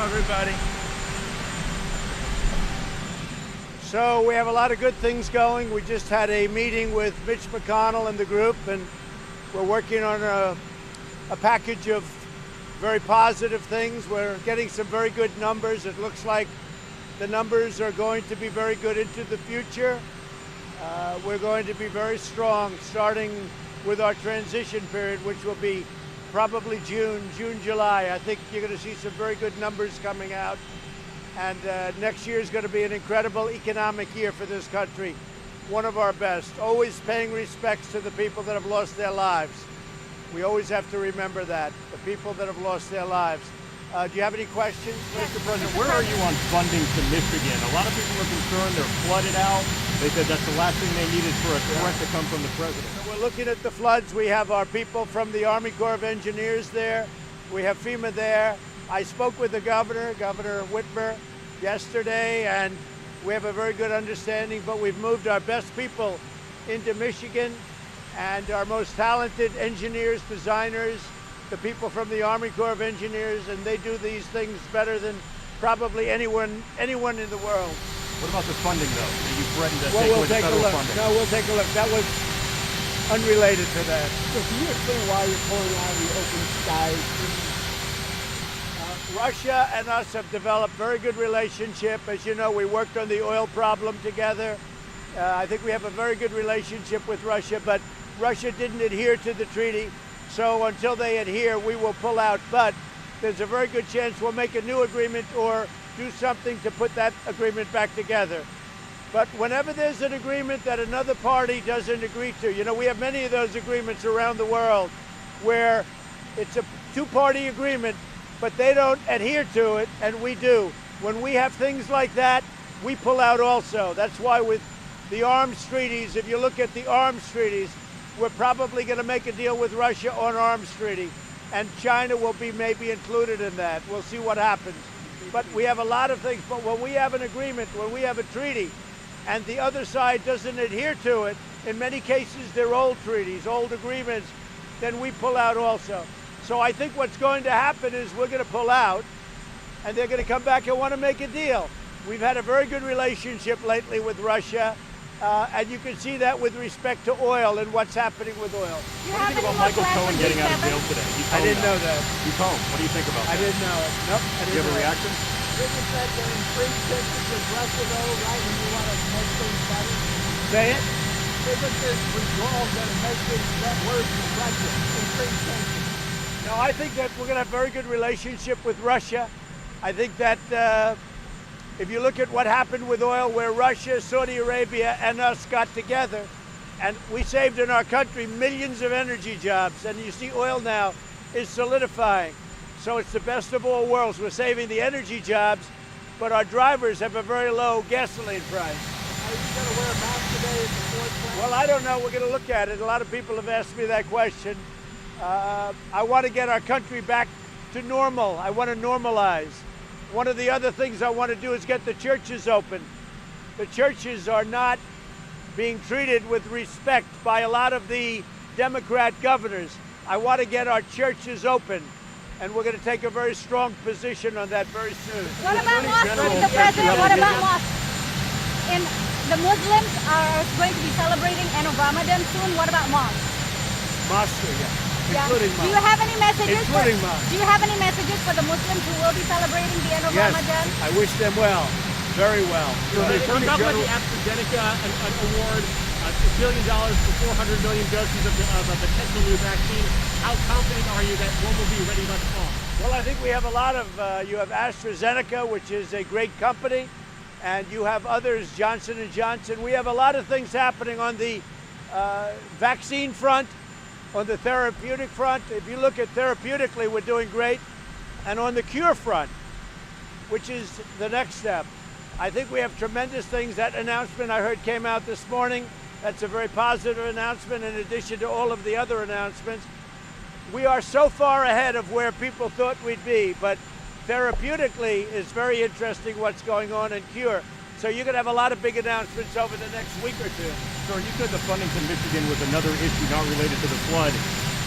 everybody. So we have a lot of good things going. We just had a meeting with Mitch McConnell and the group, and we're working on a package of very positive things. We're getting some very good numbers. It looks like the numbers are going to be very good into the future. We're going to be very strong, starting with our transition period, which will be probably June, July. I think you're going to see some very good numbers coming out. And next year is going to be an incredible economic year for this country. One of our best. Always paying respects to the people that have lost their lives. We always have to remember that, the people that have lost their lives. Do you have any questions? Mr. President, where are you on funding to Michigan? A lot of people are concerned they're flooded out. They said that's the last thing they needed for a threat to come from the president. So we're looking at the floods. We have our people from the Army Corps of Engineers there. We have FEMA there. I spoke with the governor, Governor Whitmer, yesterday, and we have a very good understanding, but we've moved our best people into Michigan and our most talented engineers, designers, the people from the Army Corps of Engineers, and they do these things better than probably anyone in the world. What about the funding, though? You threatened to we'll take take away the a look. federal funding. No, we'll take a look. That was unrelated to that. So can you explain why you're pulling out of the open skies? Russia and us have developed very good relationship. As you know, we worked on the oil problem together. I think we have a very good relationship with Russia, but Russia didn't adhere to the treaty. So until they adhere, we will pull out. But there's a very good chance we'll make a new agreement or do something to put that agreement back together. But whenever there's an agreement that another party doesn't agree to, you know, we have many of those agreements around the world where it's a two-party agreement, but they don't adhere to it, and we do. When we have things like that, we pull out also. That's why with the arms treaties, if you look at the arms treaties, we're probably going to make a deal with Russia on arms treaty, and China will be maybe included in that. We'll see what happens. But we have a lot of things. But when we have an agreement, when we have a treaty, and the other side doesn't adhere to it, in many cases they're old treaties, old agreements, then we pull out also. So I think what's going to happen is we're going to pull out, and they're going to come back and want to make a deal. We've had a very good relationship lately with Russia. And you can see that with respect to oil and what's happening with oil. What do you think about Michael Cohen getting out of jail today? I didn't know that. He's home. What do you think about that? I didn't know it. Nope. Do you have a reaction? Isn't that getting free tickets with Russia, though, right, when you want to make things better? Say it? Isn't this withdrawal going to make things that worse with Russia and free tickets? No, I think that we're going to have a very good relationship with Russia. I think that if you look at what happened with oil, where Russia, Saudi Arabia, and us got together, and we saved in our country millions of energy jobs, and you see oil now is solidifying. So it's the best of all worlds. We're saving the energy jobs, but our drivers have a very low gasoline price. Are you going to wear a mask today at the Ford plant? Well, I don't know. We're going to look at it. A lot of people have asked me that question. I want to get our country back to normal. I want to normalize. One of the other things I want to do is get the churches open. The churches are not being treated with respect by a lot of the Democrat governors. I want to get our churches open, and we're going to take a very strong position on that very soon. What about mosques, Mr. President? What about mosques? And the Muslims are going to be celebrating end of Ramadan soon. What about mosques? Mosques, yeah. Yeah. Including Do you have any messages? Including mosques. Do you have any messages for the Muslims who will be celebrating the end of Yes, Ramadan? I wish them well, very well. So the Attorney Talk about General, the AstraZeneca award, $1 billion for 400 million doses of the potential new vaccine. How confident are you that one will be ready by the fall? Well, I think we have a lot of, you have AstraZeneca, which is a great company, and you have others, Johnson & Johnson. We have a lot of things happening on the vaccine front, on the therapeutic front. If you look at therapeutically, we're doing great. And on the cure front, which is the next step, I think we have tremendous things. That announcement I heard came out this morning. That's a very positive announcement in addition to all of the other announcements. We are so far ahead of where people thought we'd be, but therapeutically is very interesting what's going on in cure. So you're going to have a lot of big announcements over the next week or two. Sir, you said the funding to Michigan was another issue not related to the flood.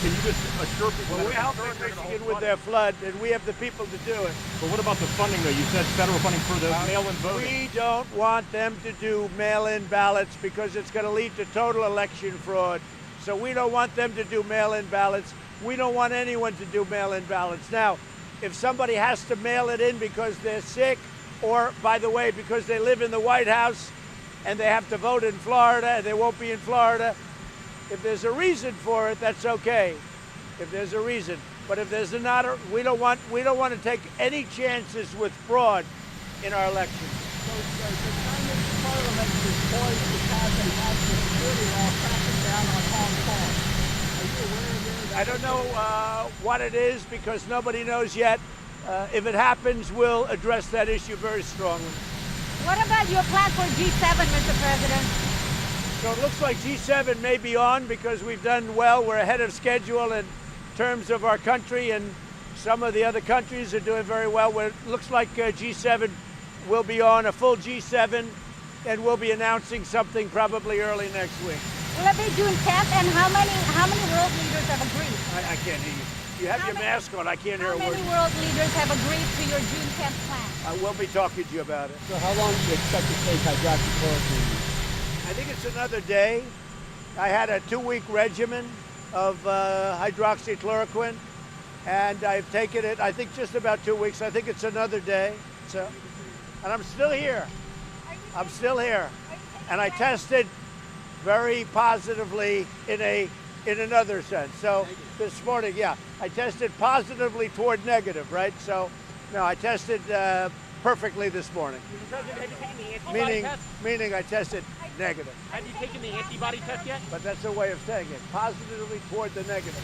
Can you just assure people Well, that we're are helping concerned they're gonna Michigan hold with their flood, and we have the people to do it. But what about the funding, though? You said federal funding for the mail-in voting. We don't want them to do mail-in ballots because it's going to lead to total election fraud. So we don't want them to do mail-in ballots. We don't want anyone to do mail-in ballots. Now, if somebody has to mail it in because they're sick, or, by the way, because they live in the White House and they have to vote in Florida and they won't be in Florida, if there's a reason for it, that's okay. If there's a reason. But if there's not, we don't want to take any chances with fraud in our elections. So the Chinese parliament is poised to pass a national security law cracking down on Hong Kong. Are you aware of that? I don't know what it is because nobody knows yet. If it happens, we'll address that issue very strongly. What about your plan for G7, Mr. President? So it looks like G7 may be on because we've done well. We're ahead of schedule in terms of our country, and some of the other countries are doing very well. It looks like G7 will be on, a full G7, and we'll be announcing something probably early next week. Will it be June 10th? And how many world leaders have agreed? I can't hear you. You have your mask on. I can't hear a How word. many world leaders have agreed to your June 10th plan? We'll be talking to you about it. So how long do you expect to take hydroxychloroquine? I think it's another day. I had a 2-week regimen of hydroxychloroquine, and I've taken it, I think, just about 2 weeks. I think it's another day. So, and I'm still here. I'm still here. And I tested very positively in another sense. So this morning, yeah, I tested positively toward negative, right? So, no, I tested perfectly this morning. Mr. President, have you taken the antibody test? Meaning I tested negative. Have you taken the antibody test yet? But that's a way of saying it. Positively toward the negative.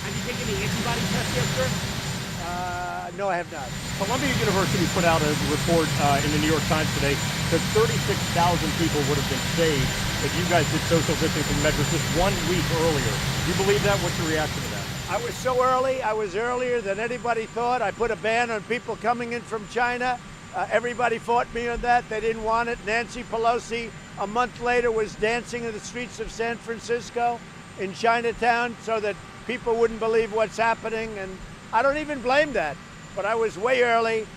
Have you taken the antibody test yet, sir? No, I have not. Columbia University put out a report in the New York Times today that 36,000 people would have been saved if you guys did social distancing measures just 1 week earlier. Do you believe that? What's your reaction to that? I was so early. I was earlier than anybody thought. I put a ban on people coming in from China. Everybody fought me on that. They didn't want it. Nancy Pelosi, a month later, was dancing in the streets of San Francisco in Chinatown so that people wouldn't believe what's happening. And I don't even blame that. But I was way early.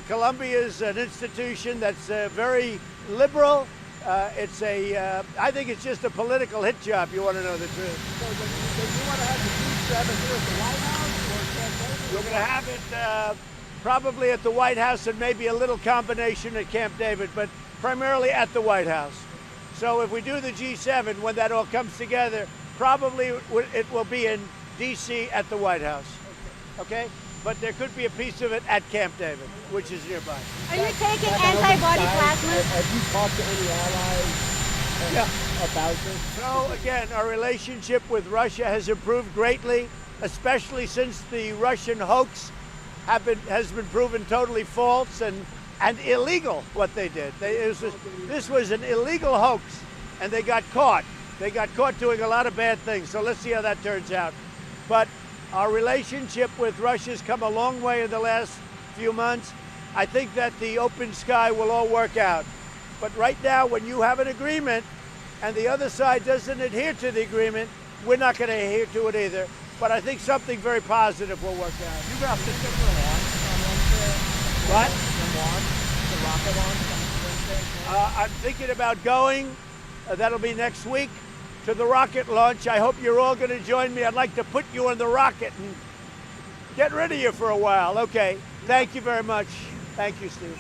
Columbia is an institution that's very liberal. I think it's just a political hit job, you want to know the truth. So do you want to have the G7 here at the White House or Camp David? We're going to have it probably at the White House and maybe a little combination at Camp David, but primarily at the White House. So if we do the G7, when that all comes together, probably it will be in D.C. at the White House. Okay? But there could be a piece of it at Camp David, which is nearby. Are you taking antibody plasma? Have you talked to any allies about this? So again, our relationship with Russia has improved greatly, especially since the Russian hoax has been proven totally false and illegal. What they did, this was an illegal hoax, and they got caught. They got caught doing a lot of bad things. So let's see how that turns out. But our relationship with Russia has come a long way in the last few months. I think that the open sky will all work out. But right now, when you have an agreement and the other side doesn't adhere to the agreement, we're not going to adhere to it either. But I think something very positive will work out. You got the launch on Wednesday. What? The launch, the rocket launch on Wednesday. I'm thinking about going. That'll be next week. To the rocket launch. I hope you're all going to join me. I'd like to put you on the rocket and get rid of you for a while. Okay. Thank you very much. Thank you, Steve.